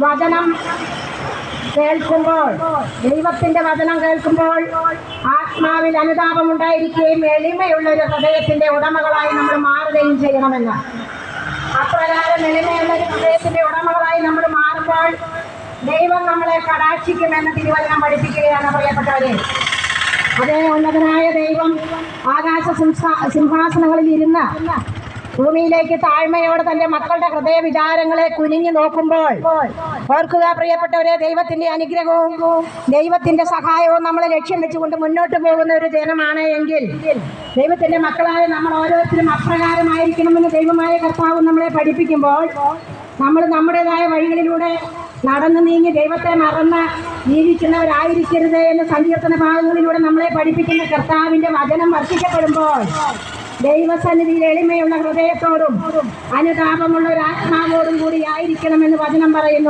വചനം കേൾക്കുമ്പോൾ, ദൈവത്തിന്റെ വചനം കേൾക്കുമ്പോൾ ആത്മാവിൽ അനുതാപം ഉണ്ടായിരിക്കുകയും എളിമയുള്ള ഒരു ഹൃദയത്തിന്റെ ഉടമകളായി നമ്മൾ മാറുകയും ചെയ്യണമെന്ന്. അപ്രകാരം എളിമയുള്ള ഒരു ഹൃദയത്തിന്റെ ഉടമകളായി നമ്മൾ മാറുമ്പോൾ ദൈവം നമ്മളെ കടാക്ഷിക്കുമെന്ന് തിരുവചനം പഠിപ്പിക്കുകയാണ് പ്രിയപ്പെട്ടവരെ. അതേ ഉന്നതനായ ദൈവം ആകാശ സിംഹാസനങ്ങളിൽ ഇരുന്ന് ഭൂമിയിലേക്ക് താഴ്മയോടെ തന്റെ മക്കളുടെ ഹൃദയ വിചാരങ്ങളെ കുനിഞ്ഞു നോക്കുമ്പോൾ ഓർക്കുക പ്രിയപ്പെട്ടവരെ, ദൈവത്തിന്റെ അനുഗ്രഹവും ദൈവത്തിന്റെ സഹായവും നമ്മളെ ലക്ഷ്യം വെച്ചുകൊണ്ട് മുന്നോട്ട് പോകുന്ന ഒരു ജനമാണ് എങ്കിൽ ദൈവത്തിന്റെ മക്കളായ നമ്മൾ ഓരോരുത്തരും അപ്രകാരമായിരിക്കണമെന്ന് ദൈവമായ കർത്താവ് നമ്മളെ പഠിപ്പിക്കുമ്പോൾ നമ്മൾ നമ്മുടേതായ വഴികളിലൂടെ നടന്നു നീങ്ങി ദൈവത്തെ മറന്ന് ജീവിക്കുന്നവരായിരിക്കരുത് എന്ന് സങ്കീർത്തന ഭാഗങ്ങളിലൂടെ നമ്മളെ പഠിപ്പിക്കുന്ന കർത്താവിന്റെ വചനം വർഷിക്കപ്പെടുമ്പോൾ ദൈവസന്നിധിയിൽ എളിമയുള്ള ഹൃദയത്തോടും അനുതാപമുള്ള ഒരു ആത്മാവോടും കൂടി ആയിരിക്കണമെന്ന് വചനം പറയുന്നു.